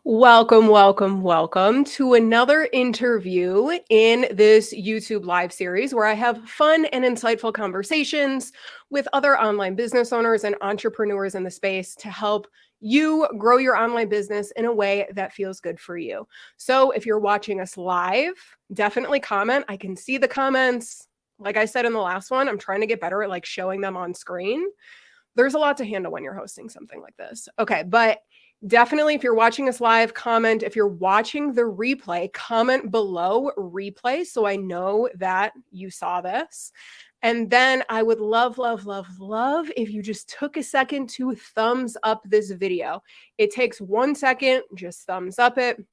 Welcome, welcome, welcome to another interview in this YouTube live series where I have fun and insightful conversations with other online business owners and entrepreneurs in the space to help you grow your online business in a way that feels good for you. So if you're watching us live, definitely comment. I can see the comments. Like I said in the last one, I'm trying to get better at like showing them on screen. There's a lot to handle when you're hosting something like this. Okay, but definitely, if you're watching us live, comment. If you're watching the replay, comment below replay so I know that you saw this. And then I would love, love, love, love if you just took a second to thumbs up this video. It takes 1 second, just thumbs up it.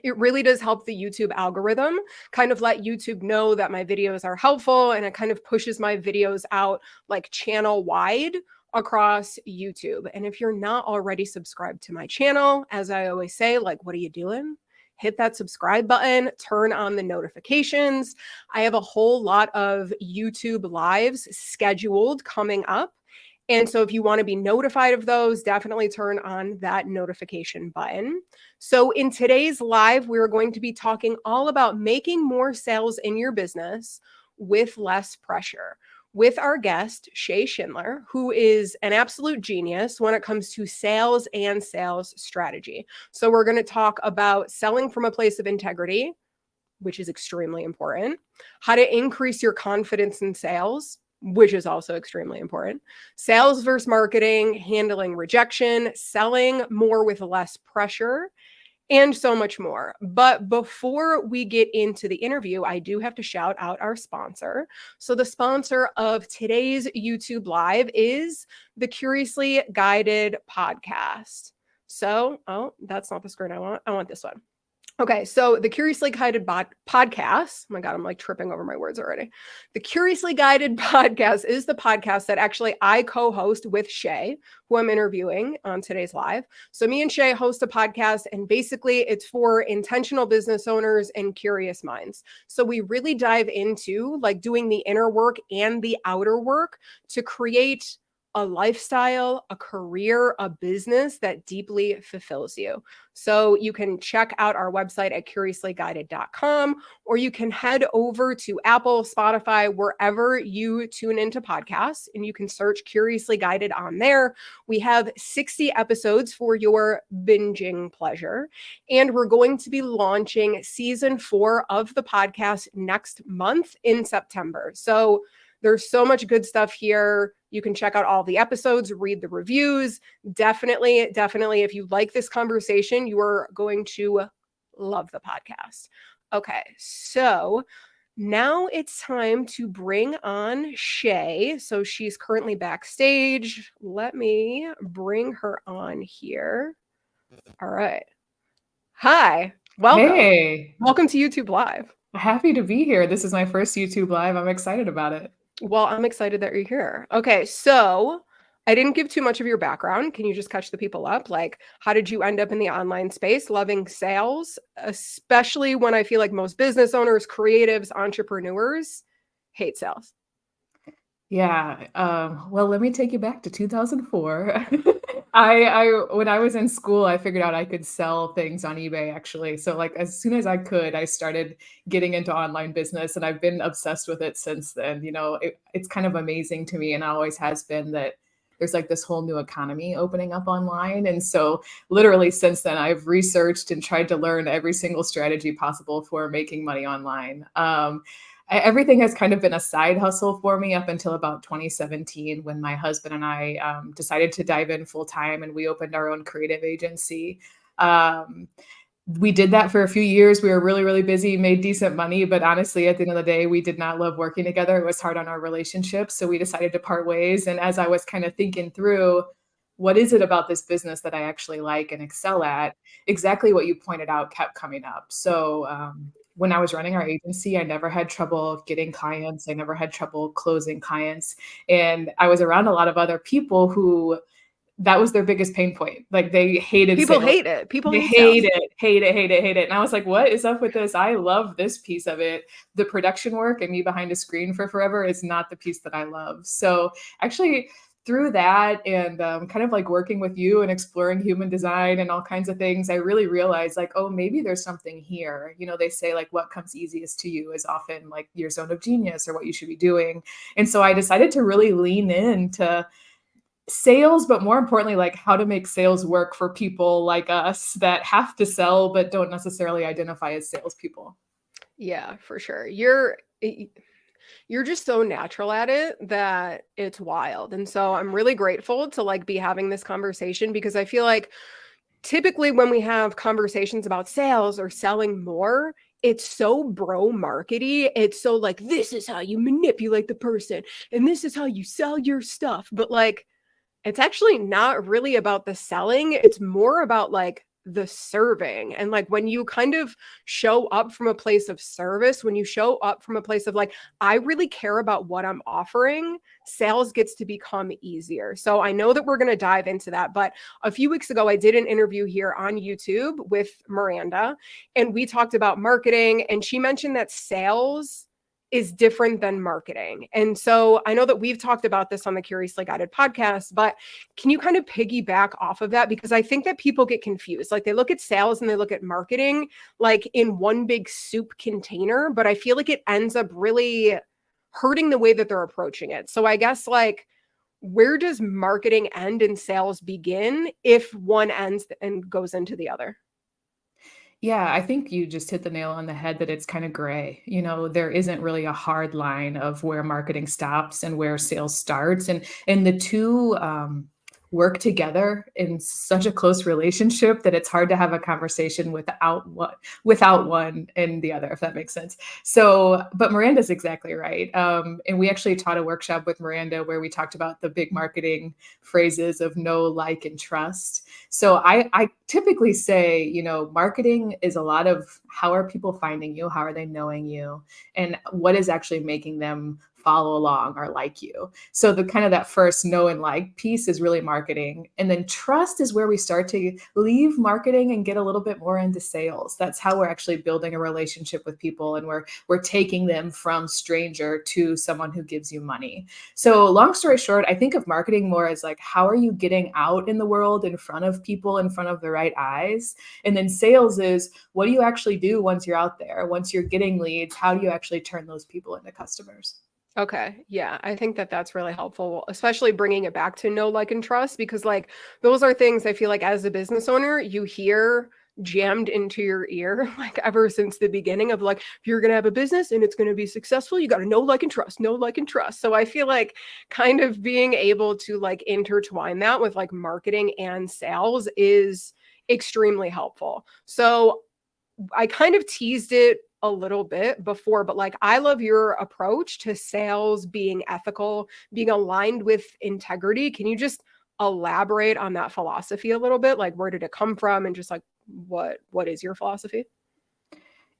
It really does help the YouTube algorithm kind of let YouTube know that my videos are helpful, and it kind of pushes my videos out like channel wide across YouTube. And if you're not already subscribed to my channel, as I always say, like, what are you doing? Hit that subscribe button, turn on the notifications. I have a whole lot of YouTube lives scheduled coming up. And so if you want to be notified of those, definitely turn on that notification button. So in today's live, we're going to be talking all about making more sales in your business with less pressure with our guest, Shay Schinder, who is an absolute genius when it comes to sales and sales strategy. So we're going to talk about selling from a place of integrity, which is extremely important, how to increase your confidence in sales, which is also extremely important, sales versus marketing, handling rejection, selling more with less pressure, and so much more. But before we get into the interview, I do have to shout out our sponsor. So the sponsor of today's YouTube Live is the Curiously Guided podcast. So, that's not the screen I want. I want this one. Okay, so the Curiously Guided podcast, oh my God, I'm like tripping over my words already. The Curiously Guided podcast is the podcast that actually I co-host with Shay, who I'm interviewing on today's live. So me and Shay host a podcast, and basically it's for intentional business owners and curious minds. So we really dive into like doing the inner work and the outer work to create a lifestyle, a career, a business that deeply fulfills you. So you can check out our website at curiouslyguided.com, or you can head over to Apple, Spotify, wherever you tune into podcasts, and you can search Curiously Guided on there. We have 60 episodes for your binging pleasure, and we're going to be launching season 4 of the podcast next month in September. So there's so much good stuff here. You can check out all the episodes, read the reviews. Definitely, if you like this conversation, you are going to love the podcast. Okay, so now it's time to bring on Shay. So she's currently backstage. Let me bring her on here. All right. Hi, welcome. Hey, Welcome to YouTube Live. happy to be here. This is my first YouTube Live. I'm excited about it. Well, I'm excited that you're here. Okay, so I didn't give too much of your background. Can you just catch the people up? Like, how did you end up in the online space, loving sales, especially when I feel like most business owners, creatives, entrepreneurs hate sales? Yeah. Well, let me take you back to 2004. I when I was in school, I figured out I could sell things on eBay actually. So like as soon as I could, I started getting into online business, and I've been obsessed with it since then. It's kind of amazing to me, and it always has been, that there's like this whole new economy opening up online. And so literally since then, I've researched and tried to learn every single strategy possible for making money online. Everything has kind of been a side hustle for me up until about 2017, when my husband and I decided to dive in full time, and we opened our own creative agency. We did that for a few years. We were really, really busy, made decent money, but honestly, at the end of the day, we did not love working together. It was hard on our relationship. So we decided to part ways. And as I was kind of thinking through, what is it about this business that I actually like and excel at, exactly what you pointed out kept coming up. So when I was running our agency, I never had trouble getting clients. I never had trouble closing clients. And I was around a lot of other people who that was their biggest pain point. Like they hated People sales. hate it. People They hate sales. hate it. And I was like, what is up with this? I love this piece of it. The production work and me behind a screen for forever is not the piece that I love. So actually, through that and kind of like working with you and exploring human design and all kinds of things, I really realized like, oh, maybe there's something here. They say like what comes easiest to you is often like your zone of genius or what you should be doing. And so I decided to really lean into sales, but more importantly, like how to make sales work for people like us that have to sell, but don't necessarily identify as salespeople. Yeah, for sure. You're just so natural at it that it's wild. And so I'm really grateful to like be having this conversation because I feel like typically when we have conversations about sales or selling more, it's so bro markety. It's so like, this is how you manipulate the person and this is how you sell your stuff. But like, it's actually not really about the selling. It's more about like the serving. And like when you kind of show up from a place of service, when you show up from a place of like, I really care about what I'm offering, sales gets to become easier. So I know that we're going to dive into that. But a few weeks ago, I did an interview here on YouTube with Miranda, and we talked about marketing. And she mentioned that sales is different than marketing. And so I know that we've talked about this on the Curiously Guided podcast, but can you kind of piggyback off of that? Because I think that people get confused. Like they look at sales and they look at marketing like in one big soup container, but I feel like it ends up really hurting the way that they're approaching it. So I guess like, where does marketing end and sales begin if one ends and goes into the other? Yeah, I think you just hit the nail on the head that it's kind of gray. There isn't really a hard line of where marketing stops and where sales starts, and the two work together in such a close relationship that it's hard to have a conversation without one and the other, if that makes sense. So, but Miranda's exactly right. And we actually taught a workshop with Miranda where we talked about the big marketing phrases of know, like, and trust. So I typically say, marketing is a lot of how are people finding you? How are they knowing you? And what is actually making them follow along or like you? So the kind of that first know and like piece is really marketing. And then trust is where we start to leave marketing and get a little bit more into sales. That's how we're actually building a relationship with people, and we're taking them from stranger to someone who gives you money. So long story short, I think of marketing more as like, how are you getting out in the world in front of people, in front of the right eyes? And then sales is, what do you actually do once you're out there? Once you're getting leads, how do you actually turn those people into customers? Okay. Yeah. I think that that's really helpful, especially bringing it back to know, like, and trust, because like those are things I feel like as a business owner, you hear jammed into your ear, like ever since the beginning of like, if you're going to have a business and it's going to be successful, you got to know, like, and trust, know, like, and trust. So I feel like kind of being able to like intertwine that with like marketing and sales is extremely helpful. So I kind of teased it a little bit before, but like I love your approach to sales being ethical, being aligned with integrity. Can you just elaborate on that philosophy a little bit? Like where did it come from and just like what is your philosophy?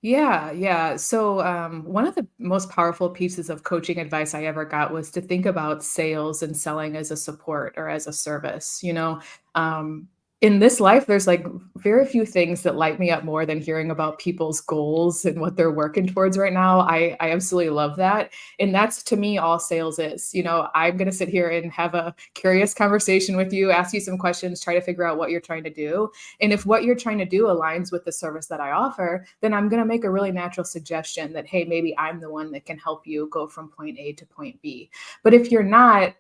Yeah, yeah. So, one of the most powerful pieces of coaching advice I ever got was to think about sales and selling as a support or as a service. In this life, there's like very few things that light me up more than hearing about people's goals and what they're working towards right now. I absolutely love that. And that's to me all sales is. I'm going to sit here and have a curious conversation with you, ask you some questions, try to figure out what you're trying to do. And if what you're trying to do aligns with the service that I offer, then I'm going to make a really natural suggestion that, hey, maybe I'm the one that can help you go from point A to point B. But if you're not,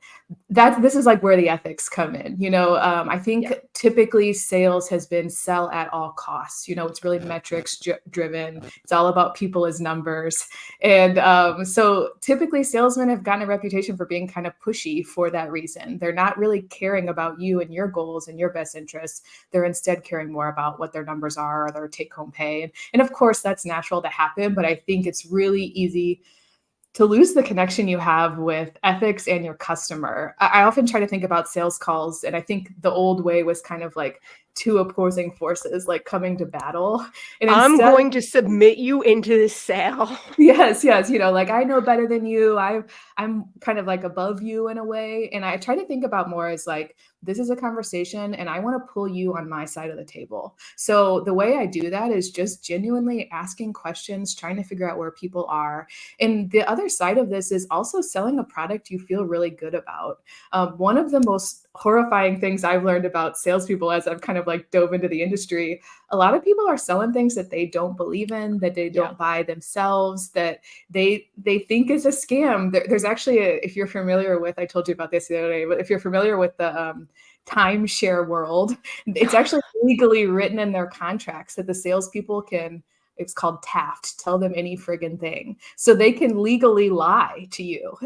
this is like where the ethics come in. I think Yeah. typically sales has been sell at all costs. It's really metrics driven. It's all about people as numbers. And so typically salesmen have gotten a reputation for being kind of pushy for that reason. They're not really caring about you and your goals and your best interests. They're instead caring more about what their numbers are or their take home pay. And of course, that's natural to happen. But I think it's really easy to lose the connection you have with ethics and your customer. I often try to think about sales calls, and I think the old way was kind of like two opposing forces like coming to battle. And I'm instead, going to submit you into this sale. yes, like I know better than you. I'm kind of like above you in a way. And I try to think about more as like this is a conversation and I want to pull you on my side of the table. So the way I do that is just genuinely asking questions, trying to figure out where people are. And the other side of this is also selling a product you feel really good about. One of the most horrifying things I've learned about salespeople as I've kind of like dove into the industry, a lot of people are selling things that they don't believe in, that they don't buy themselves, that they think is a scam. There's actually if you're familiar with, I told you about this the other day, but if you're familiar with the timeshare world, it's actually legally written in their contracts that the salespeople can, it's called Taft, tell them any friggin' thing. So they can legally lie to you.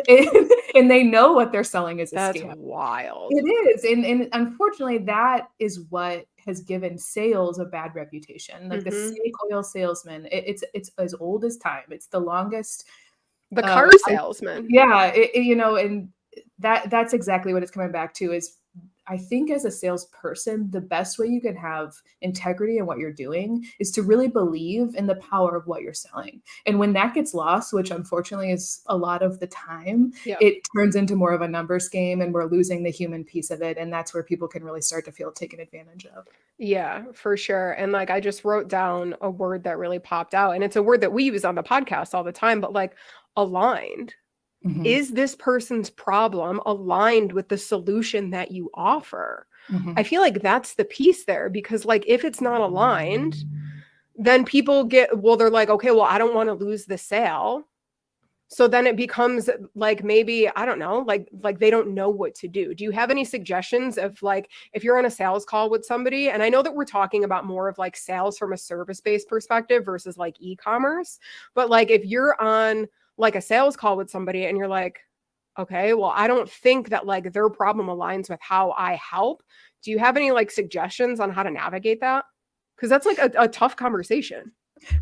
And they know what they're selling is a scam. That's wild. It is. And unfortunately, that is what has given sales a bad reputation. Like the snake oil salesman, it's as old as time. It's the longest. The car salesman. Yeah. And that's exactly what it's coming back to is, I think as a salesperson, the best way you can have integrity in what you're doing is to really believe in the power of what you're selling. And when that gets lost, which unfortunately is a lot of the time, it turns into more of a numbers game and we're losing the human piece of it. And that's where people can really start to feel taken advantage of. Yeah, for sure. And like, I just wrote down a word that really popped out, and it's a word that we use on the podcast all the time, but like aligned. Is this person's problem aligned with the solution that you offer? I feel like that's the piece there, because like if it's not aligned, then people they're like, okay, well, I don't want to lose the sale. So then it becomes like, maybe, I don't know, like they don't know what to do. Do you have any suggestions of like, if you're on a sales call with somebody, and I know that we're talking about more of like sales from a service-based perspective versus like e-commerce, but like if you're on like a sales call with somebody and you're like, okay, well, I don't think that like their problem aligns with how I help. Do you have any like suggestions on how to navigate that? Because that's like a tough conversation.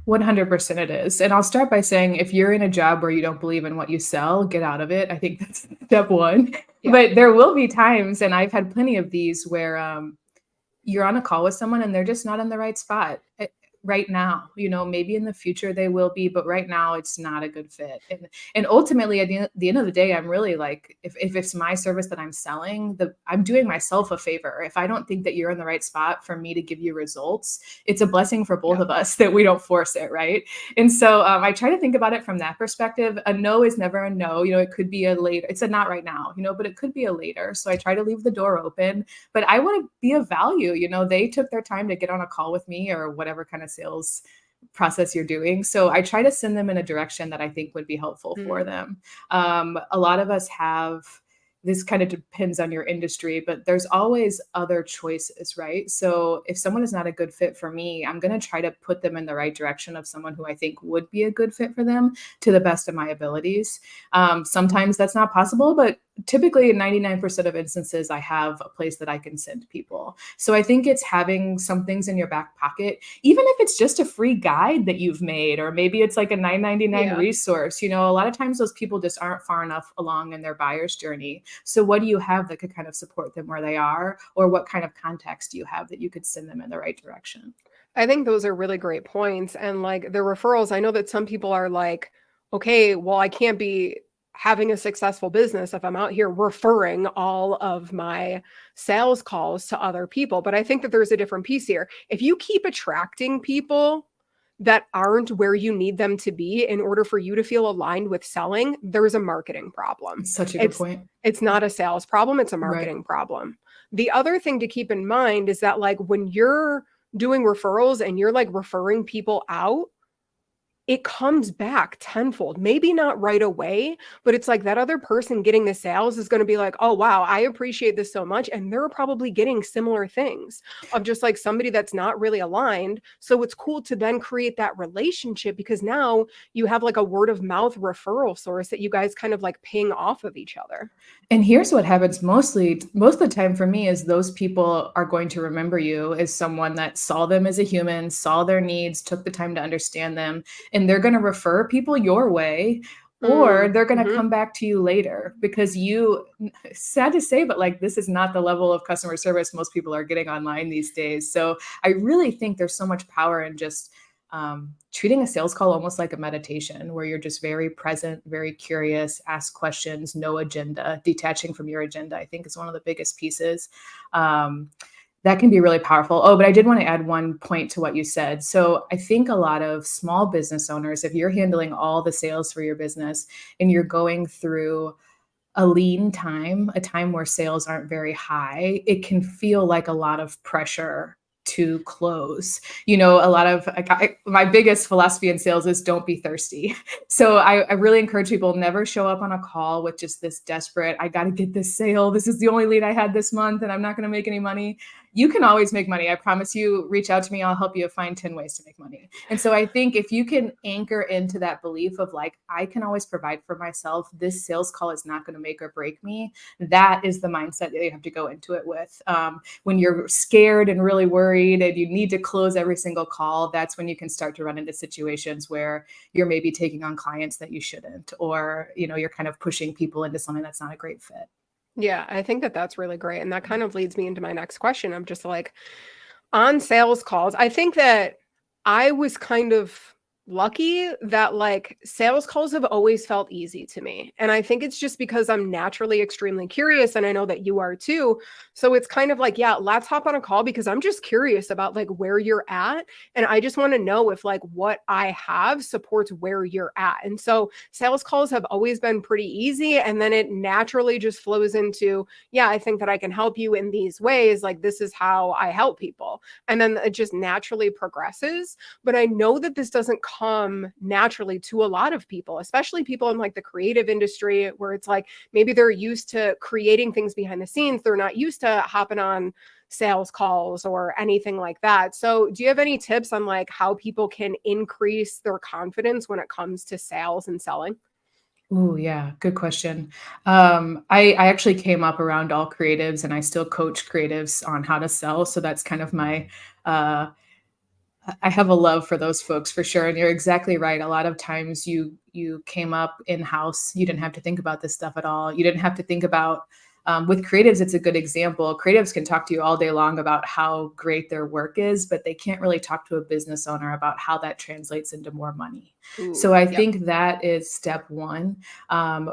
100% it is. And I'll start by saying, if you're in a job where you don't believe in what you sell, get out of it. I think that's step one. But there will be times, and I've had plenty of these, where you're on a call with someone and they're just not in the right spot right now. Maybe in the future they will be, but right now it's not a good fit. And ultimately at the end of the day, I'm really like, if it's my service that I'm selling, I'm doing myself a favor. If I don't think that you're in the right spot for me to give you results, it's a blessing for both of us that we don't force it. Right. And so I try to think about it from that perspective. A no is never a no. It could be a later, it's a not right now, but it could be a later. So I try to leave the door open, but I want to be of value. They took their time to get on a call with me or whatever kind of sales process you're doing. So I try to send them in a direction that I think would be helpful for them. A lot of us have, this kind of depends on your industry, but there's always other choices, right? So if someone is not a good fit for me, I'm going to try to put them in the right direction of someone who I think would be a good fit for them to the best of my abilities. Sometimes that's not possible, but typically in 99% of instances, I have a place that I can send people. So I think it's having some things in your back pocket, even if it's just a free guide that you've made, or maybe it's like a $9.99 resource. A lot of times those people just aren't far enough along in their buyer's journey. So what do you have that could kind of support them where they are? Or what kind of context do you have that you could send them in the right direction? I think those are really great points. And like the referrals, I know that some people are like, okay, well, I can't be having a successful business if I'm out here referring all of my sales calls to other people. But I think that there's a different piece here. If you keep attracting people that aren't where you need them to be in order for you to feel aligned with selling, there's a marketing problem. Such a good point. It's not a sales problem, it's a marketing problem. The other thing to keep in mind is that like when you're doing referrals and you're like referring people out, it comes back tenfold. Maybe not right away, but it's like that other person getting the sales is going to be like, oh, wow, I appreciate this so much. And they're probably getting similar things of just like somebody that's not really aligned. So it's cool to then create that relationship, because now you have like a word of mouth referral source that you guys kind of like ping off of each other. And here's what happens most of the time for me is those people are going to remember you as someone that saw them as a human, saw their needs, took the time to understand them, and they're going to refer people your way, or they're going to come back to you later because sad to say, but like this is not the level of customer service most people are getting online these days. So I really think there's so much power in just treating a sales call almost like a meditation where you're just very present, very curious, ask questions, no agenda, detaching from your agenda, I think is one of the biggest pieces. That can be really powerful. Oh, but I did want to add one point to what you said. So I think a lot of small business owners, if you're handling all the sales for your business and you're going through a lean time, a time where sales aren't very high, it can feel like a lot of pressure to close. A lot of my biggest philosophy in sales is don't be thirsty. So I really encourage people never show up on a call with just this desperate, I got to get this sale. This is the only lead I had this month and I'm not going to make any money. You can always make money. I promise you, reach out to me. I'll help you find 10 ways to make money. And so I think if you can anchor into that belief of like, I can always provide for myself, this sales call is not going to make or break me. That is the mindset that you have to go into it with. When you're scared and really worried and you need to close every single call, that's when you can start to run into situations where you're maybe taking on clients that you shouldn't, or, you're kind of pushing people into something that's not a great fit. Yeah, I think that that's really great. And that kind of leads me into my next question. I'm just like, on sales calls, I think that I was kind of lucky that like sales calls have always felt easy to me. And I think it's just because I'm naturally extremely curious and I know that you are too. So it's kind of like, yeah, let's hop on a call because I'm just curious about like where you're at. And I just want to know if like what I have supports where you're at. And so sales calls have always been pretty easy. And then it naturally just flows into, yeah, I think that I can help you in these ways. Like this is how I help people. And then it just naturally progresses. But I know that this doesn't come naturally to a lot of people, especially people in like the creative industry where it's like maybe they're used to creating things behind the scenes. They're not used to hopping on sales calls or anything like that. So do you have any tips on like how people can increase their confidence when it comes to sales and selling? Oh, yeah. Good question. I actually came up around all creatives and I still coach creatives on how to sell. So that's kind of my, uh, I have a love for those folks for sure. And you're exactly right. A lot of times you came up in-house. You didn't have to think about this stuff at all. You didn't have to think about with creatives, it's a good example. Creatives can talk to you all day long about how great their work is, but they can't really talk to a business owner about how that translates into more money. So Ooh, I yep. think that is step one. Um,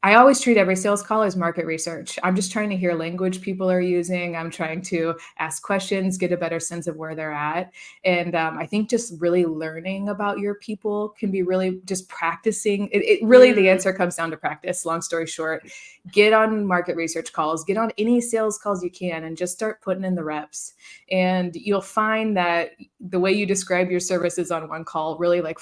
I always treat every sales call as market research. I'm just trying to hear language people are using. I'm trying to ask questions, get a better sense of where they're at. And I think just really learning about your people can be really just practicing. It really, the answer comes down to practice. Long story short, get on market research calls, get on any sales calls you can, and just start putting in the reps. And you'll find that the way you describe your services on one call really like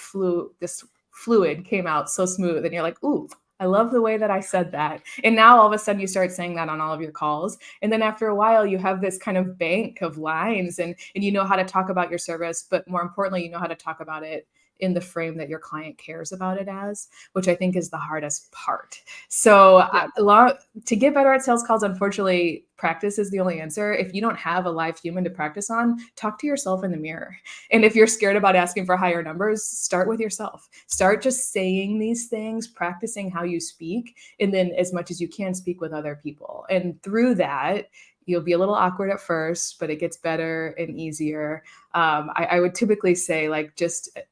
this fluid came out so smooth. And you're like, ooh, I love the way that I said that. And now all of a sudden you start saying that on all of your calls. And then after a while, you have this kind of bank of lines and you know how to talk about your service, but more importantly, you know how to talk about it in the frame that your client cares about it as, which I think is the hardest part. So Yep. to get better at sales calls, unfortunately, practice is the only answer. If you don't have a live human to practice on, talk to yourself in the mirror. And if you're scared about asking for higher numbers, start with yourself. Start just saying these things, practicing how you speak, and then as much as you can speak with other people. And through that, you'll be a little awkward at first, but it gets better and easier. I would typically say like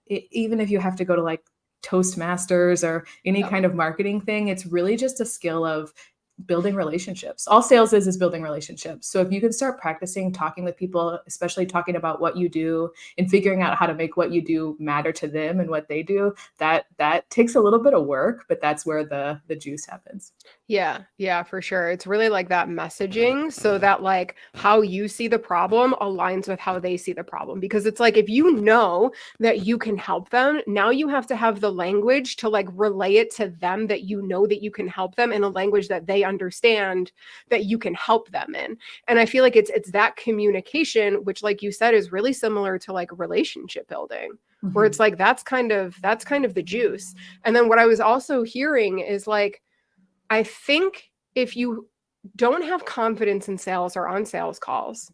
even if you have to go to like Toastmasters or any Yep. kind of marketing thing, it's really just a skill of building relationships. All sales is building relationships. So if you can start practicing talking with people, especially talking about what you do and figuring out how to make what you do matter to them and what they do, that takes a little bit of work, but that's where the juice happens. Yeah, yeah, for sure. It's really like that messaging so that like how you see the problem aligns with how they see the problem. Because it's like if you know that you can help them, now you have to have the language to like relay it to them that you know that you can help them in a language that they understand that you can help them in. And I feel like it's that communication, which like you said is really similar to like relationship building, where it's Mhm. like that's kind of the juice. And then what I was also hearing is like I think if you don't have confidence in sales or on sales calls,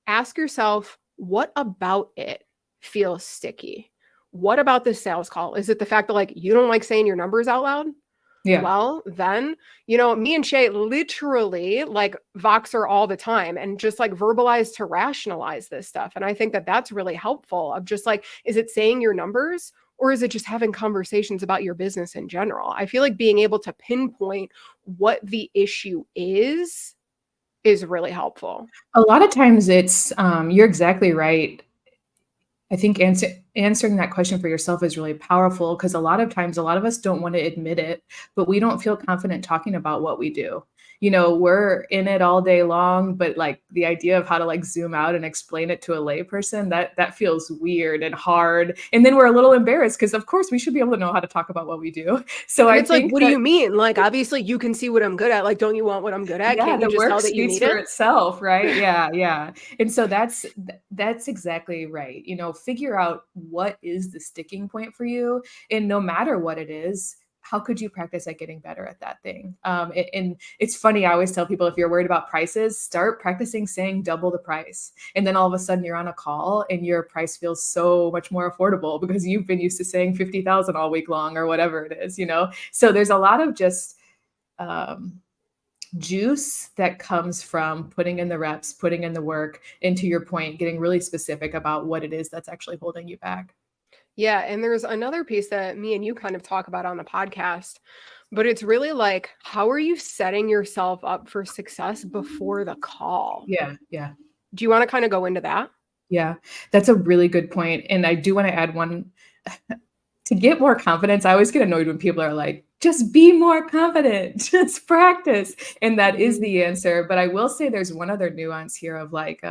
ask yourself, what about it feels sticky? What about this sales call? Is it the fact that like you don't like saying your numbers out loud? Yeah. Well, then, you know, me and Shay literally like Voxer all the time and just like verbalize to rationalize this stuff. And I think that that's really helpful of just like, is it saying your numbers or is it just having conversations about your business in general? I feel like being able to pinpoint what the issue is really helpful. A lot of times it's, you're exactly right. I think answering that question for yourself is really powerful because a lot of times, a lot of us don't want to admit it, but we don't feel confident talking about what we do. We're in it all day long, but like the idea of how to like zoom out and explain it to a layperson, that feels weird and hard. And then we're a little embarrassed because of course we should be able to know how to talk about what we do. So And I it's like, think what do that you mean? Like, obviously, you can see what I'm good at. Like, don't you want what I'm good at? yeah, Can't you the just work tell that you speaks need for it? itself, right? Yeah, yeah. And so that's exactly right. Figure out what is the sticking point for you, and no matter what it is, how could you practice at getting better at that thing? And it's funny. I always tell people if you're worried about prices, start practicing saying double the price, and then all of a sudden you're on a call and your price feels so much more affordable because you've been used to saying 50,000 all week long or whatever it is. So there's a lot of just um, juice that comes from putting in the reps, putting in the work, and to your point, getting really specific about what it is that's actually holding you back. Yeah, and there's another piece that me and you kind of talk about on the podcast, but it's really like, how are you setting yourself up for success before the call? Yeah, yeah, Do you want to kind of go into that? yeah. That's a really good point. And I do want to add one to get more confidence. I always get annoyed when people are like, just be more confident, just practice. And that is Mhm. the answer. But I will say there's one other nuance here of like,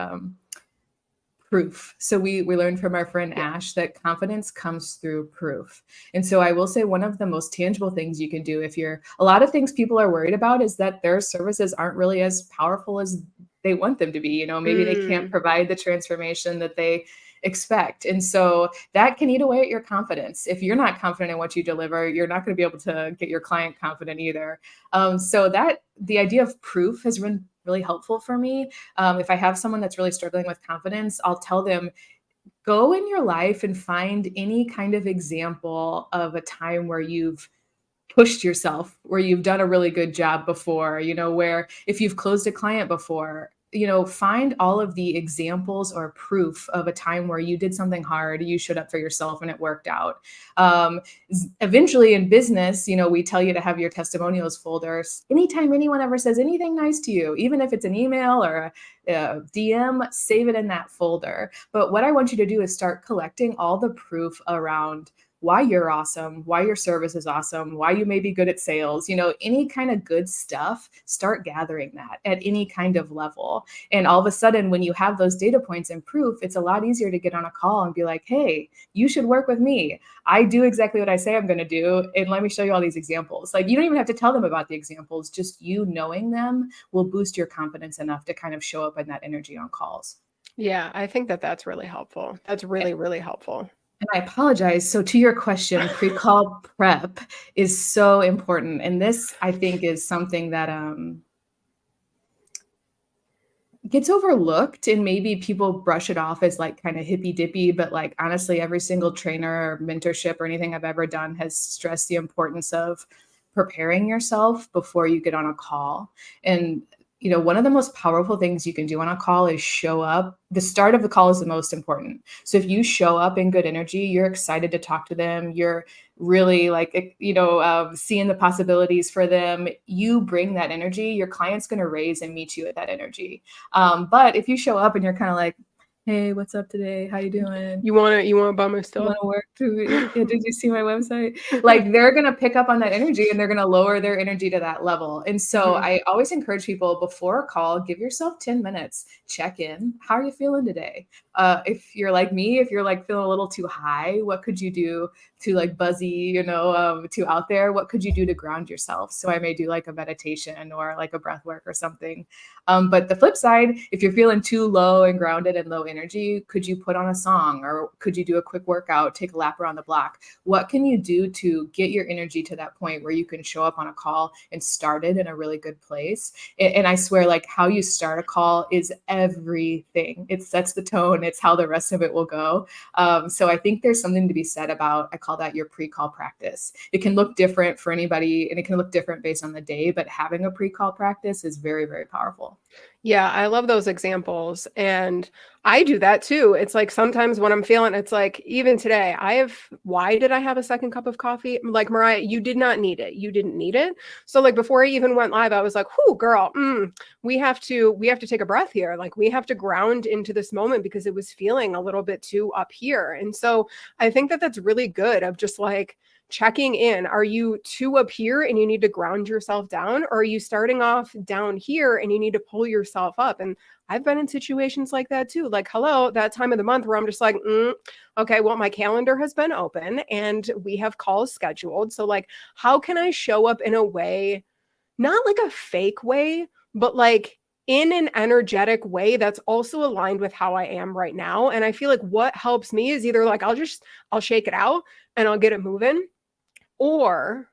proof. So we learned from our friend Yeah. Ash that confidence comes through proof. And so I will say one of the most tangible things you can do if you're a lot of things people are worried about is that their services aren't really as powerful as they want them to be. Maybe they can't Mm, provide the transformation that they expect. And so that can eat away at your confidence. If you're not confident in what you deliver, you're not going to be able to get your client confident either. So that the idea of proof has been really helpful for me. If I have someone that's really struggling with confidence, I'll tell them, go in your life and find any kind of example of a time where you've pushed yourself, where you've done a really good job before, where if you've closed a client before, find all of the examples or proof of a time where you did something hard, you showed up for yourself and it worked out. Eventually in business, we tell you to have your testimonials folders. Anytime anyone ever says anything nice to you, even if it's an email or a DM, save it in that folder. But what I want you to do is start collecting all the proof around why you're awesome, why your service is awesome, why you may be good at sales, any kind of good stuff, start gathering that at any kind of level. And all of a sudden, when you have those data points and proof, it's a lot easier to get on a call and be like, hey, you should work with me. I do exactly what I say I'm going to do. And let me show you all these examples. Like, you don't even have to tell them about the examples. Just you knowing them will boost your confidence enough to kind of show up in that energy on calls. yeah, I think that that's really helpful. That's really, really helpful. And I apologize. So to your question, pre-call prep is so important. And this, I think, is something that gets overlooked and maybe people brush it off as like kind of hippy dippy, but like honestly, every single trainer or mentorship or anything I've ever done has stressed the importance of preparing yourself before you get on a call. And one of the most powerful things you can do on a call is show up. The start of the call is the most important. So if you show up in good energy, you're excited to talk to them, you're really like, seeing the possibilities for them, you bring that energy, your client's going to raise and meet you at that energy. But if you show up and you're kind of like, hey, what's up today? How you doing? You want to buy my You stuff? want to work too? Yeah, did you see my website? Like they're going to pick up on that energy and they're going to lower their energy to that level. And so Mhm. I always encourage people before a call, give yourself 10 minutes, check in. How are you feeling today? If you're like me, if you're like feeling a little too high, what could you do to like buzzy, to out there? What could you do to ground yourself? So I may do like a meditation or like a breath work or something. But the flip side, if you're feeling too low and grounded and low energy, could you put on a song or could you do a quick workout, take a lap around the block? What can you do to get your energy to that point where you can show up on a call and start it in a really good place? And I swear, like how you start a call is everything. It sets the tone. It's how the rest of it will go. So I think there's something to be said about, I call call that your pre-call practice. It can look different for anybody and it can look different based on the day, but having a pre-call practice is very, very powerful. Yeah, I love those examples. And I do that too. It's like sometimes when I'm feeling, it's like even today, why did I have a second cup of coffee? Like, Mariah, you did not need it. You didn't need it. So like before I even went live, I was like, whoo, girl, we have to take a breath here. Like we have to ground into this moment because it was feeling a little bit too up here. And so I think that that's really good of just like, checking in. Are you too up here and you need to ground yourself down? Or are you starting off down here and you need to pull yourself up? And I've been in situations like that too. Like, hello, that time of the month where I'm just like, okay, well, my calendar has been open and we have calls scheduled. So, like, how can I show up in a way, not like a fake way, but like in an energetic way that's also aligned with how I am right now? And I feel like what helps me is either like, I'll shake it out and I'll get it moving. Or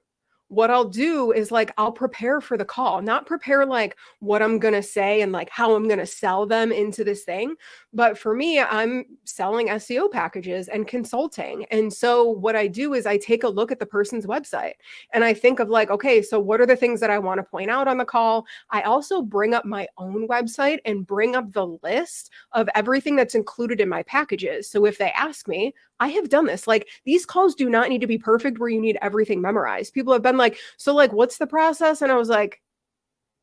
what I'll do is like, I'll prepare for the call, not prepare like what I'm going to say and like how I'm going to sell them into this thing. But for me, I'm selling SEO packages and consulting. And so what I do is I take a look at the person's website and I think of like, okay, so what are the things that I want to point out on the call? I also bring up my own website and bring up the list of everything that's included in my packages. So if they ask me, I have done this. Like these calls do not need to be perfect where you need everything memorized. People have been like, so like, what's the process? And I was like,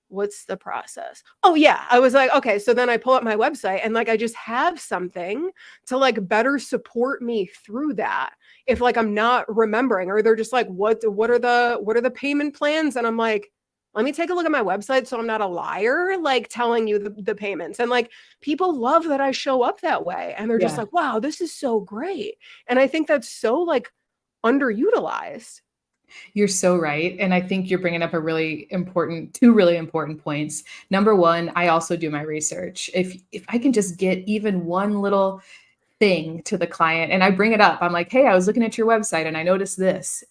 what's the process? Oh yeah. I was like, okay. So then I pull up my website and like, I just have something to like better support me through that. If like, I'm not remembering, or they're just like, what are the payment plans? And I'm like, let me take a look at my website so I'm not a liar, like telling you the payments. And like people love that I show up that way. And they're just Yeah. like, wow, this is so great. And I think that's so like underutilized. You're so right. And I think you're bringing up two really important points. Number one, I also do my research. If I can just get even one little thing to the client and I bring it up, I'm like, hey, I was looking at your website and I noticed this.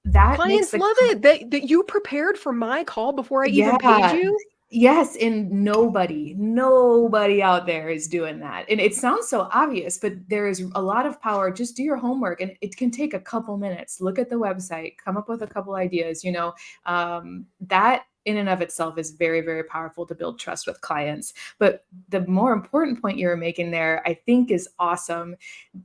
That makes Clients love it that you prepared for my call before I even paid yeah. you. Yes, and nobody out there is doing that. And it sounds so obvious, but there is a lot of power. Just do your homework, and it can take a couple minutes. Look at the website, come up with a couple ideas. That in and of itself is very, very powerful to build trust with clients. But the more important point you were making there, I think, is awesome.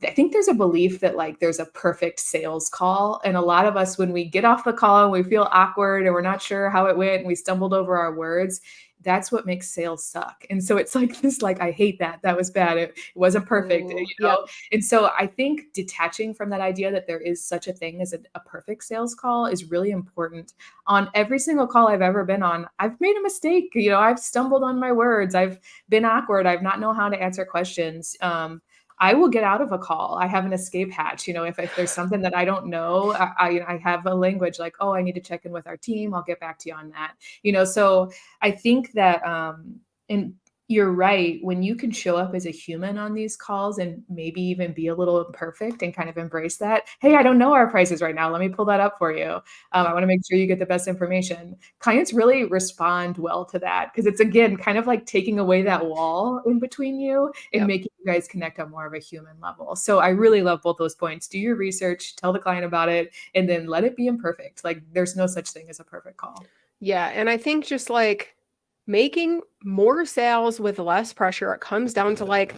I think there's a belief that like there's a perfect sales call. And a lot of us, when we get off the call and we feel awkward and we're not sure how it went and we stumbled over our words, that's what makes sales suck. And so it's like this, like, I hate that. That was bad. It wasn't perfect, Ooh, yep. And so I think detaching from that idea that there is such a thing as a perfect sales call is really important. On every single call I've ever been on, I've made a mistake. I've stumbled on my words. I've been awkward. I've not known how to answer questions. I will get out of a call. I have an escape hatch. If there's something that I don't know, I have a language like, oh, I need to check in with our team. I'll get back to you on that. So I think that, and you're right, when you can show up as a human on these calls and maybe even be a little imperfect and kind of embrace that. Hey, I don't know our prices right now. Let me pull that up for you. I want to make sure you get the best information. Clients really respond well to that because it's, again, kind of like taking away that wall in between you and Yep. making you guys connect on more of a human level. So I really love both those points. Do your research, tell the client about it, and then let it be imperfect. Like there's no such thing as a perfect call. Yeah. And I think just like making more sales with less pressure, it comes down to like,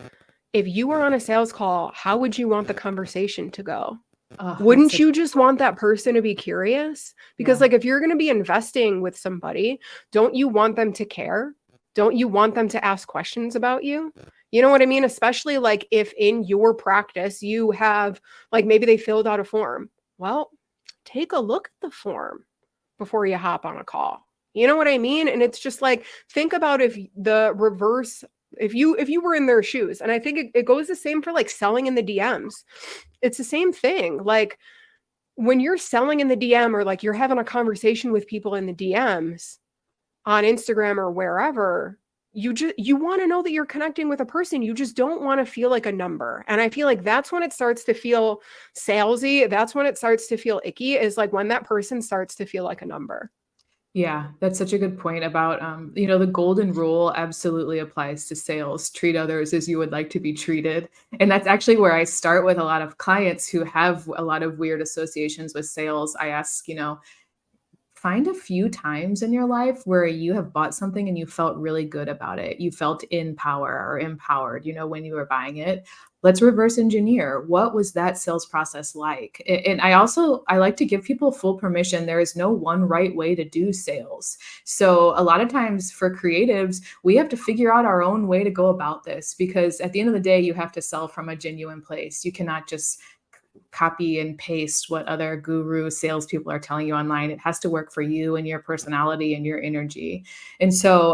if you were on a sales call, how would you want the conversation to go? Oh, that's Wouldn't such, you just want that person to be curious? Because yeah. like if you're going to be investing with somebody, don't you want them to care? Don't you want them to ask questions about you? You know what I mean? Especially like if in your practice you have like maybe they filled out a form. Well, take a look at the form before you hop on a call. You know what I mean? And it's just like think about if the reverse, if you were in their shoes. And I think it goes the same for like selling in the DMs. It's the same thing. Like when you're selling in the DM or like you're having a conversation with people in the DMs on Instagram or wherever, you want to know that you're connecting with a person. You just don't want to feel like a number. And I feel like that's when it starts to feel salesy. That's when it starts to feel icky, is like when that person starts to feel like a number. Yeah, that's such a good point about, the golden rule absolutely applies to sales. Treat others as you would like to be treated. And that's actually where I start with a lot of clients who have a lot of weird associations with sales. I ask, find a few times in your life where you have bought something and you felt really good about it. You felt in power or empowered, when you were buying it. Let's reverse engineer. What was that sales process like? And I like to give people full permission. There is no one right way to do sales. So a lot of times for creatives, we have to figure out our own way to go about this because at the end of the day, you have to sell from a genuine place. You cannot just copy and paste what other guru salespeople are telling you online. It has to work for you and your personality and your energy. And so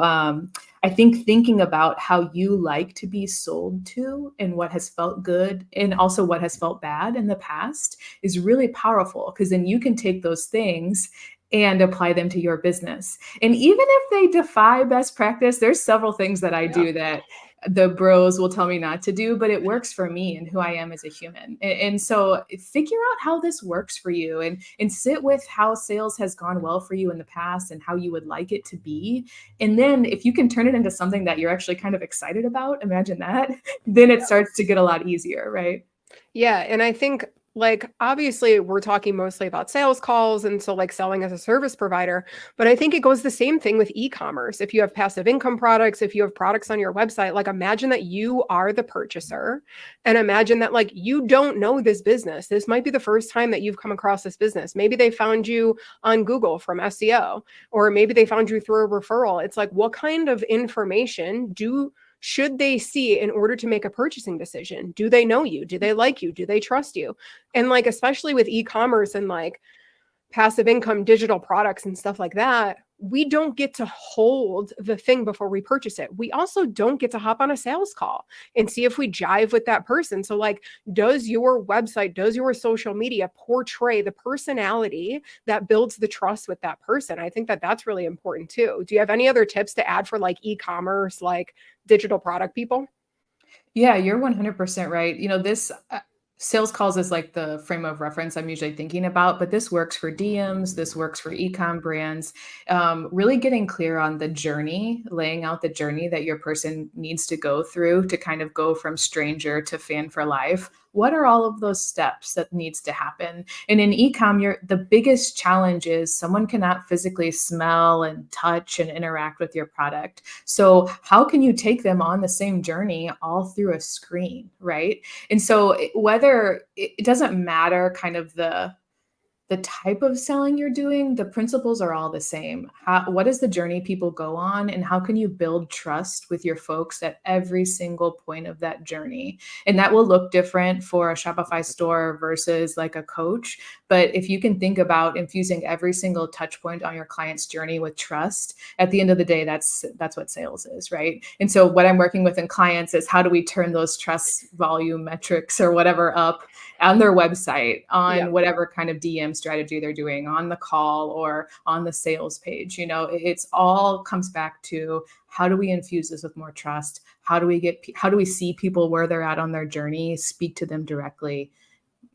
I think thinking about how you like to be sold to and what has felt good and also what has felt bad in the past is really powerful because then you can take those things and apply them to your business. And even if they defy best practice, there's several things that I Yeah. do that the bros will tell me not to do, but it works for me and who I am as a human. And so figure out how this works for you and sit with how sales has gone well for you in the past and how you would like it to be. And then if you can turn it into something that you're actually kind of excited about, imagine that, then it starts to get a lot easier, right? Yeah. And I think, like, obviously, we're talking mostly about sales calls and so like selling as a service provider. But I think it goes the same thing with e commerce. If you have passive income products, if you have products on your website, like, imagine that you are the purchaser and imagine that, like, you don't know this business. This might be the first time that you've come across this business. Maybe they found you on Google from SEO, or maybe they found you through a referral. It's like, what kind of information should they see in order to make a purchasing decision? Do they know you? Do they like you? Do they trust you? And like, especially with e-commerce and like passive income digital products and stuff like that, we don't get to hold the thing before we purchase it. We also don't get to hop on a sales call and see if we jive with that person. So, like, does your website, does your social media portray the personality that builds the trust with that person? I think that that's really important too. Do you have any other tips to add for like e-commerce, like digital product people? Yeah, you're 100% right. This sales calls is like the frame of reference I'm usually thinking about, but this works for DMs, this works for ecom brands. Really getting clear on the journey, laying out the journey that your person needs to go through to kind of go from stranger to fan for life. What are all of those steps that needs to happen? And in ecom, the biggest challenge is someone cannot physically smell and touch and interact with your product. So how can you take them on the same journey all through a screen, right? And so whether it doesn't matter kind of the type of selling you're doing, the principles are all the same. What is the journey people go on, and how can you build trust with your folks at every single point of that journey? And that will look different for a Shopify store versus like a coach. But if you can think about infusing every single touch point on your client's journey with trust, at the end of the day, that's what sales is, right? And so what I'm working with in clients is how do we turn those trust volume metrics or whatever up on their website, Yeah. on whatever kind of DM strategy they're doing, on the call or on the sales page. It's all comes back to how do we infuse this with more trust? How do we see people where they're at on their journey, speak to them directly?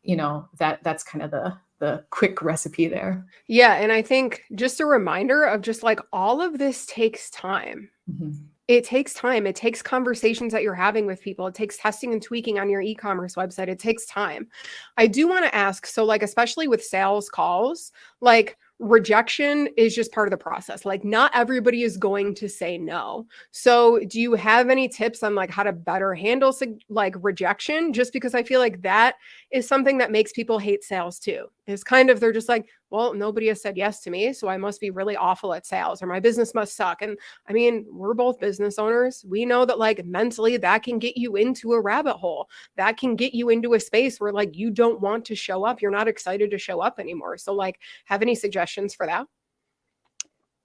That's kind of the quick recipe there. Yeah. And I think just a reminder of just like all of this takes time. Mhm. It takes time. It takes conversations that you're having with people. It takes testing and tweaking on your e-commerce website. It takes time. I do want to ask, so like especially with sales calls, like rejection is just part of the process. Like not everybody is going to say no. So do you have any tips on like how to better handle like rejection? Just because I feel like that is something that makes people hate sales too. Is kind of they're just like, well, nobody has said yes to me, so I must be really awful at sales or my business must suck. And I mean, we're both business owners. We know that like mentally that can get you into a rabbit hole. That can get you into a space where like you don't want to show up. You're not excited to show up anymore. So like have any suggestions for that?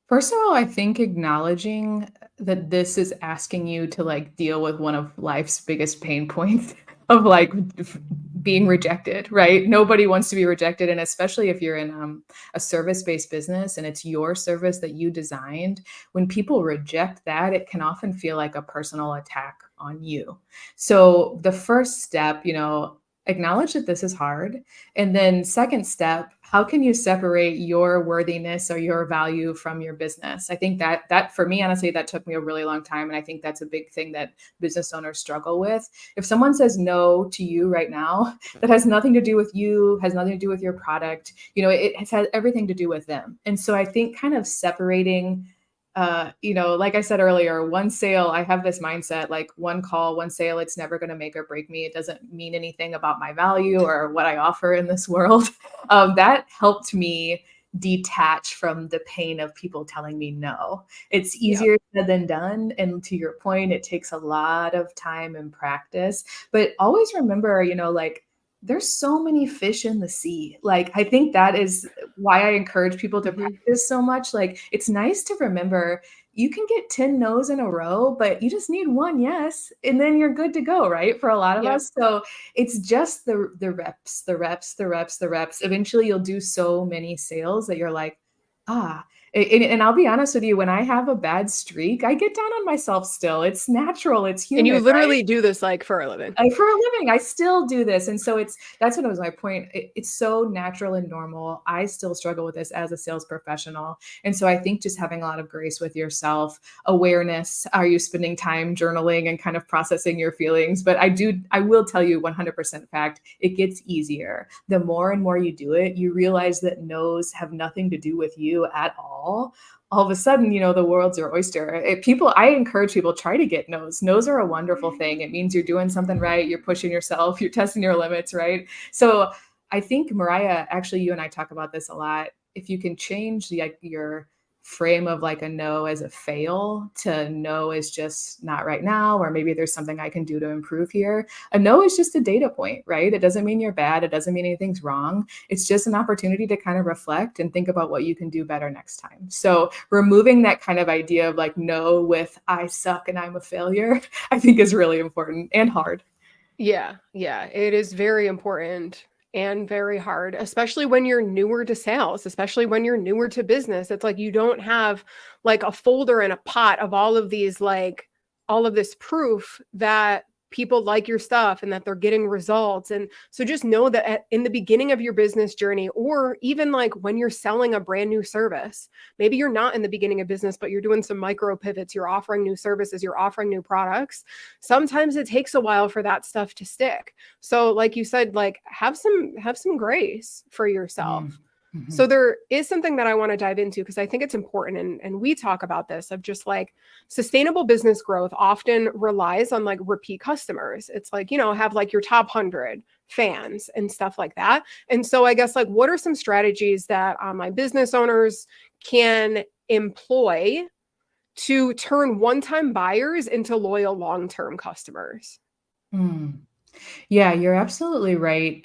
First of all, I think acknowledging that this is asking you to like deal with one of life's biggest pain points of like being rejected, right? Nobody wants to be rejected. And especially if you're in a service-based business and it's your service that you designed, when people reject that, it can often feel like a personal attack on you. So the first step, acknowledge that this is hard. And then second step, how can you separate your worthiness or your value from your business? I think that for me, honestly, that took me a really long time. And I think that's a big thing that business owners struggle with. If someone says no to you right now, that has nothing to do with you, has nothing to do with your product, it has everything to do with them. And so I think kind of separating, like I said earlier, one sale, I have this mindset, like one call, one sale, it's never going to make or break me. It doesn't mean anything about my value or what I offer in this world. That helped me detach from the pain of people telling me no. It's Yep. easier said than done. And to your point, it takes a lot of time and practice. But always remember, like, there's so many fish in the sea. Like, I think that is why I encourage people to Mhm. practice so much. Like, it's nice to remember you can get 10 no's in a row, but you just need one yes, and then you're good to go, right? For a lot of Yep. us. So it's just the reps, the reps, the reps, the reps. Eventually you'll do so many sales that you're like, ah. And I'll be honest with you, when I have a bad streak, I get down on myself still. It's natural, it's And human, you right? literally do this like for a living. For a living, I still do this. And so that's what was my point. It's so natural and normal. I still struggle with this as a sales professional. And so I think just having a lot of grace with yourself, awareness, are you spending time journaling and kind of processing your feelings? But I will tell you 100% fact, it gets easier. The more and more you do it, you realize that no's have nothing to do with you at all of a sudden, the world's your oyster. I encourage people, try to get no's. No's are a wonderful thing. It means you're doing something right. You're pushing yourself. You're testing your limits, right? So I think, Mariah, actually, you and I talk about this a lot. If you can change your frame of like a no as a fail to no is just not right now, or maybe there's something I can do to improve here. A no is just a data point, right? It doesn't mean you're bad. It doesn't mean anything's wrong. It's just an opportunity to kind of reflect and think about what you can do better next time. So removing that kind of idea of like no with I suck and I'm a failure, I think is really important and hard. Yeah, yeah, it is very important and very hard, especially when you're newer to sales, especially when you're newer to business. It's like you don't have like a folder and a pot of all of these, like all of this proof that people like your stuff and that they're getting results. And so just know that in the beginning of your business journey, or even like when you're selling a brand new service, maybe you're not in the beginning of business, but you're doing some micro pivots, you're offering new services, you're offering new products. Sometimes it takes a while for that stuff to stick. So like you said, like have some grace for yourself. Mm-hmm. So there is something that I want to dive into because I think it's important, and we talk about this of just like sustainable business growth often relies on like repeat customers. It's like, have like your top 100 fans and stuff like that. And so I guess like what are some strategies that my business owners can employ to turn one-time buyers into loyal long-term customers? Mm. Yeah, you're absolutely right.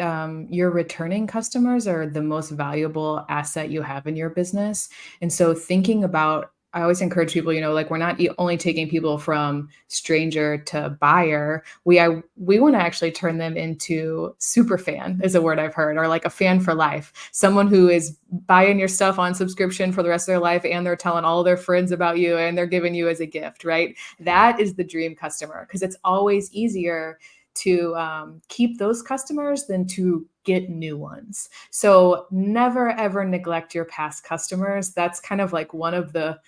Your returning customers are the most valuable asset you have in your business. And so thinking about, I always encourage people, like we're not only taking people from stranger to buyer. We want to actually turn them into super fan is a word I've heard, or like a fan for life. Someone who is buying your stuff on subscription for the rest of their life, and they're telling all their friends about you, and they're giving you as a gift, right? That is the dream customer, because it's always easier to keep those customers than to get new ones. So never ever neglect your past customers. That's kind of like one of the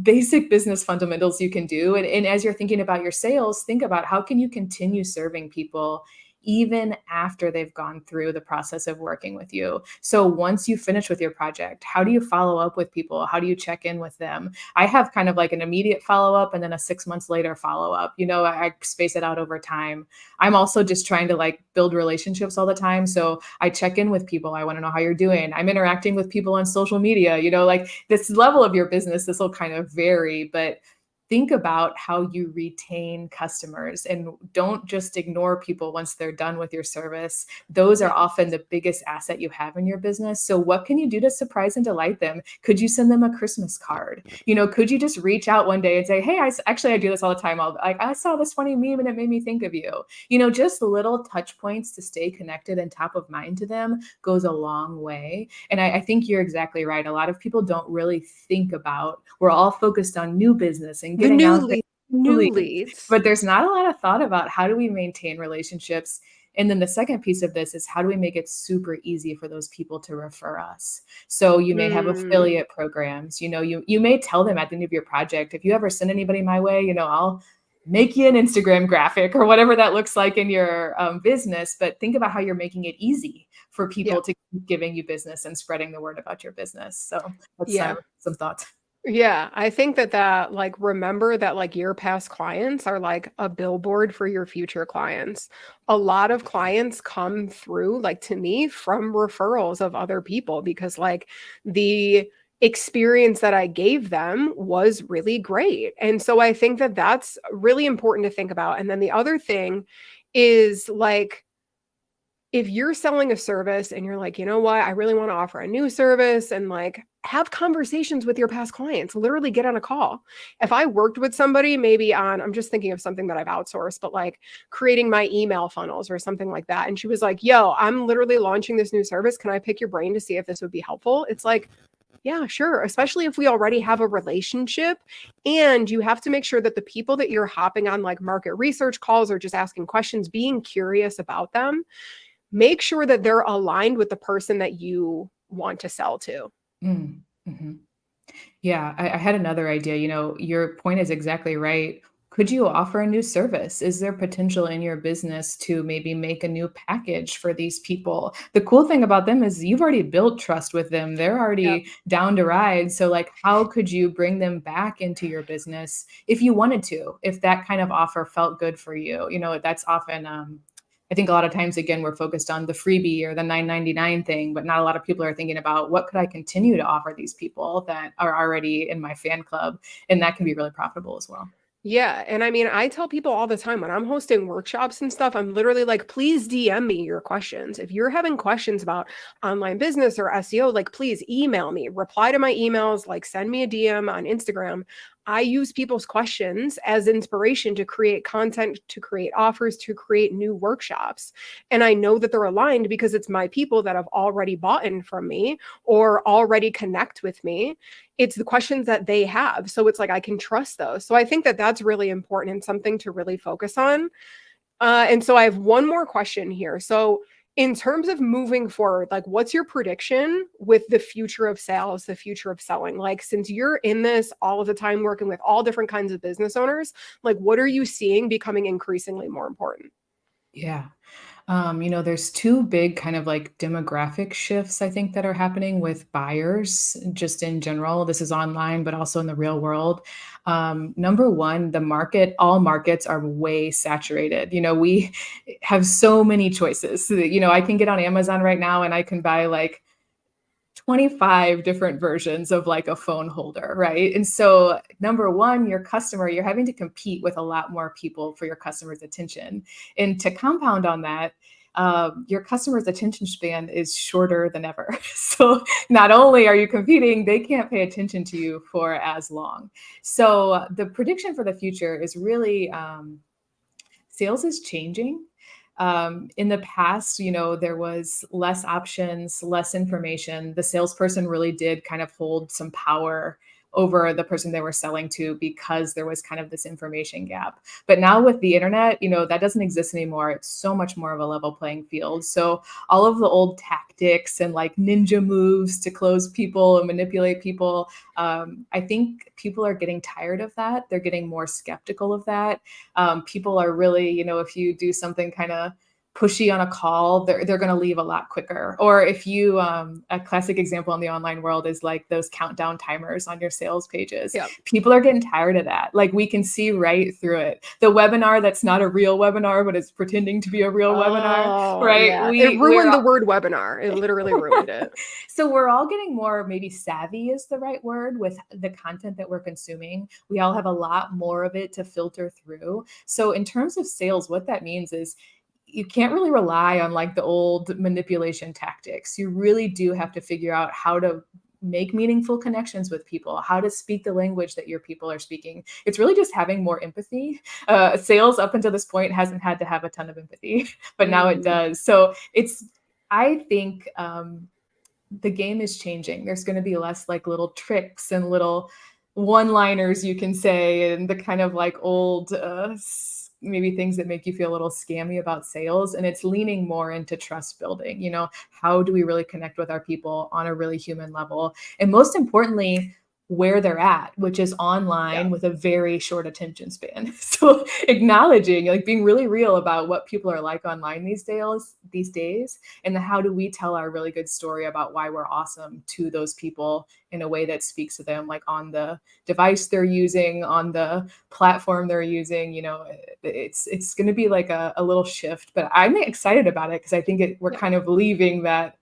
basic business fundamentals you can do. And as you're thinking about your sales, think about how can you continue serving people even after they've gone through the process of working with you. So once you finish with your project, how do you follow up with people? How do you check in with them? I have kind of like an immediate follow up and then a 6 months later follow up. I space it out over time. I'm also just trying to like build relationships all the time. So I check in with people. I want to know how you're doing. I'm interacting with people on social media, like this level of your business, this will kind of vary, but think about how you retain customers and don't just ignore people once they're done with your service. Those are Yeah. often the biggest asset you have in your business. So what can you do to surprise and delight them? Could you send them a Christmas card? Could you just reach out one day and say, hey, I do this all the time. I saw this funny meme and it made me think of you. Just little touch points to stay connected and top of mind to them goes a long way. And I think you're exactly right. A lot of people don't really think about, we're all focused on new business and The getting new out there, lead, new new leads, leads. but there's not a lot of thought about how do we maintain relationships And then the second piece of this is how do we make it super easy for those people to refer us? So you may have Mm, affiliate programs, you may tell them at the end of your project, if you ever send anybody my way, I'll make you an Instagram graphic or whatever that looks like in your business. But think about how you're making it easy for yeah. people to keep giving you business and spreading the word about your business. So that's Yeah. some thoughts. Yeah, I think that like remember that like your past clients are like a billboard for your future clients. A lot of clients come through like to me from referrals of other people because like the experience that I gave them was really great. And so I think that that's really important to think about. And then the other thing is like if you're selling a service and you're like, you know what, I really want to offer a new service and like have conversations with your past clients, literally get on a call. If I worked with somebody, maybe on, I'm just thinking of something that I've outsourced, but like creating my email funnels or something like that. And she was like, yo, I'm literally launching this new service. Can I pick your brain to see if this would be helpful? It's like, yeah, sure. Especially if we already have a relationship and you have to make sure that the people that you're hopping on like market research calls or just asking questions, being curious about them, make sure that they're aligned with the person that you want to sell to. Mm, mhm. Yeah, I had another idea. Your point is exactly right. Could you offer a new service? Is there potential in your business to maybe make a new package for these people? The cool thing about them is you've already built trust with them. They're Yeah. already down to ride. So, like, how could you bring them back into your business if you wanted to? If that kind of offer felt good for you, that's often I think a lot of times, again, we're focused on the freebie or the 9.99 thing, but not a lot of people are thinking about what could I continue to offer these people that are already in my fan club, and that can be really profitable as well. Yeah, and I mean, I tell people all the time when I'm hosting workshops and stuff, I'm literally like, please DM me your questions. If you're having questions about online business or SEO, like please email me, reply to my emails, like send me a DM on Instagram. I use people's questions as inspiration to create content, to create offers, to create new workshops. And I know that they're aligned because it's my people that have already bought in from me or already connect with me. It's the questions that they have. So it's like I can trust those. So I think that that's really important and something to really focus on. And so I have one more question here. So in terms of moving forward, like what's your prediction with the future of sales, the future of selling? Like since you're in this all of the time working with all different kinds of business owners, like what are you seeing becoming increasingly more important? Yeah. There's two big kind of like demographic shifts I think that are happening with buyers just in general. This is online, but also in the real world. Number one, all markets are way saturated. We have so many choices. So that, I can get on Amazon right now and I can buy like 25 different versions of like a phone holder, right? And so, number one, you're having to compete with a lot more people for your customer's attention. And to compound on that, your customer's attention span is shorter than ever. So, not only are you competing, they can't pay attention to you for as long. So, the prediction for the future is really sales is changing. In the past, there was less options, less information. The salesperson really did kind of hold some power over the person they were selling to because there was kind of this information gap. But now with the internet, that doesn't exist anymore. It's so much more of a level playing field. So all of the old tactics and like ninja moves to close people and manipulate people, I think people are getting tired of that. They're getting more skeptical of that. People are really, if you do something kind of pushy on a call, they're going to leave a lot quicker. Or if you, a classic example in the online world is like those countdown timers on your sales pages. Yeah. People are getting tired of that. Like we can see right through it. The webinar that's not a real webinar, but it's pretending to be a real webinar, Oh, right? yeah. It ruined the word webinar. It literally ruined it. So we're all getting more, maybe savvy is the right word, with the content that we're consuming. We all have a lot more of it to filter through. So in terms of sales, what that means is you can't really rely on like the old manipulation tactics. You really do have to figure out how to make meaningful connections with people, how to speak the language that your people are speaking. It's really just having more empathy. Sales up until this point hasn't had to have a ton of empathy, but now it Mm. does. So I think the game is changing. There's going to be less like little tricks and little one-liners you can say and the kind of like old maybe things that make you feel a little scammy about sales. And it's leaning more into trust building. How do we really connect with our people on a really human level? And most importantly, where they're at, which is online with a very short attention span. So acknowledging, like being really real about what people are like online these days, and how do we tell our really good story about why we're awesome to those people in a way that speaks to them, like on the device they're using, on the platform they're using. It's going to be like a little shift, but I'm excited about it because I think we're kind of leaving that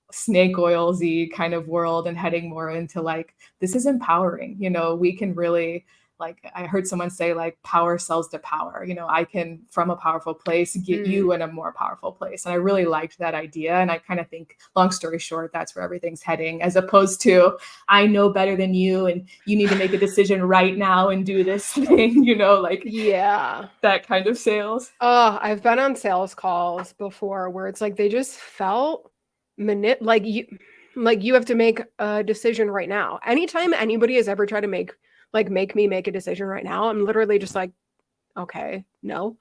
snake oil-y kind of world and heading more into like, this is empowering. We can really, like, I heard someone say, like, power sells to power. I can, from a powerful place, get you in a more powerful place. And I really liked that idea. And I kind of think, long story short, that's where everything's heading, as opposed to, I know better than you and you need to make a decision right now and do this thing, that kind of sales. Oh, I've been on sales calls before where it's like, they just felt like you have to make a decision right now. Anytime anybody has ever tried to make me make a decision right now, I'm literally just like, okay, no,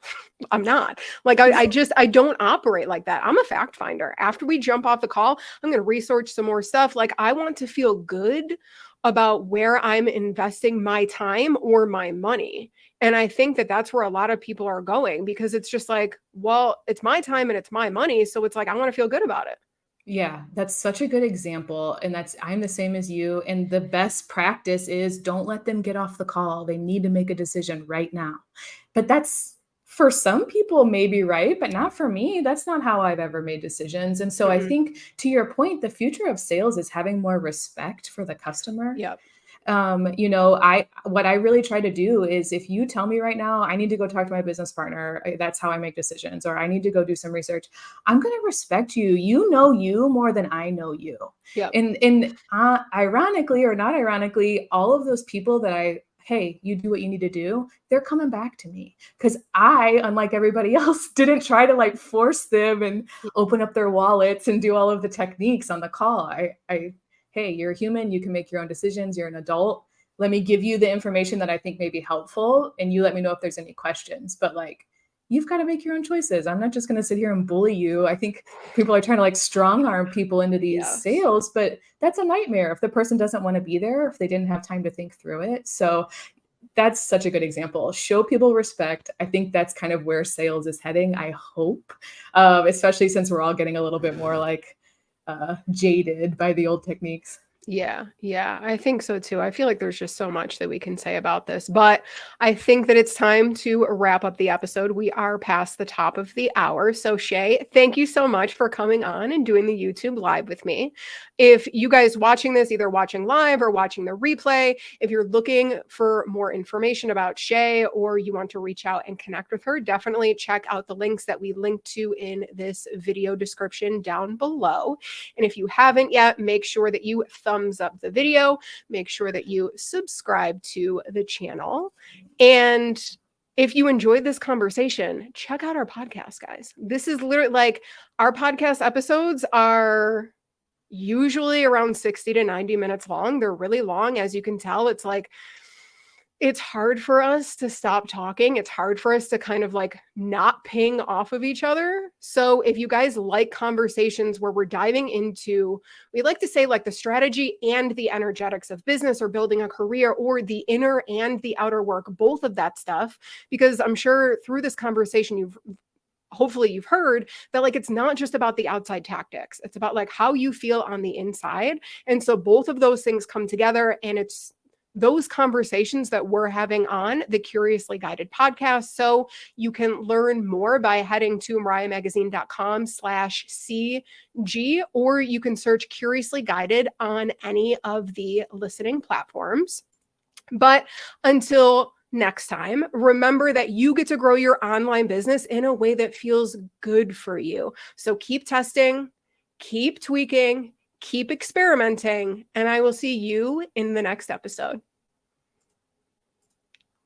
I'm not. Like, I don't operate like that. I'm a fact finder. After we jump off the call, I'm going to research some more stuff. Like, I want to feel good about where I'm investing my time or my money. And I think that that's where a lot of people are going, because it's just like, well, it's my time and it's my money. So it's like, I want to feel good about it. Yeah, that's such a good example. And I'm the same as you. And the best practice is, don't let them get off the call. They need to make a decision right now. But that's, for some people, maybe right, but not for me. That's not how I've ever made decisions. And so I think, to your point, the future of sales is having more respect for the customer. Yep. What I really try to do is, if you tell me right now, I need to go talk to my business partner, that's how I make decisions, or I need to go do some research, I'm going to respect you. You know you more than I know you. Yep. And ironically or not ironically, all of those people that hey, you do what you need to do, they're coming back to me, because I, unlike everybody else, didn't try to like force them and open up their wallets and do all of the techniques on the call. Hey, you're a human. You can make your own decisions. You're an adult. Let me give you the information that I think may be helpful, and you let me know if there's any questions. But like, you've got to make your own choices. I'm not just going to sit here and bully you. I think people are trying to like strong arm people into these sales, but that's a nightmare if the person doesn't want to be there, if they didn't have time to think through it. So that's such a good example. Show people respect. I think that's kind of where sales is heading, I hope, especially since we're all getting a little bit more like jaded by the old techniques. Yeah, I think so too. I feel like there's just so much that we can say about this, but I think that it's time to wrap up the episode. We are past the top of the hour. So Shay, thank you so much for coming on and doing the YouTube live with me. If you guys watching this, either watching live or watching the replay, if you're looking for more information about Shay, or you want to reach out and connect with her, definitely check out the links that we linked to in this video description down below. And if you haven't yet, make sure that you thumbs up the video, make sure that you subscribe to the channel. And if you enjoyed this conversation, check out our podcast, guys. This is literally like, our podcast episodes are usually around 60 to 90 minutes long. They're really long. As you can tell, it's like, it's hard for us to stop talking. It's hard for us to kind of like not ping off of each other. So if you guys like conversations where we're diving into, we like to say, like, the strategy and the energetics of business or building a career, or the inner and the outer work, both of that stuff, because I'm sure through this conversation, hopefully you've heard that, like, it's not just about the outside tactics. It's about like how you feel on the inside. And so both of those things come together, and it's those conversations that we're having on the Curiously Guided podcast. So you can learn more by heading to mariahmagazine.com/CG, or you can search Curiously Guided on any of the listening platforms. But until next time, remember that you get to grow your online business in a way that feels good for you. So keep testing, keep tweaking, keep experimenting, and I will see you in the next episode.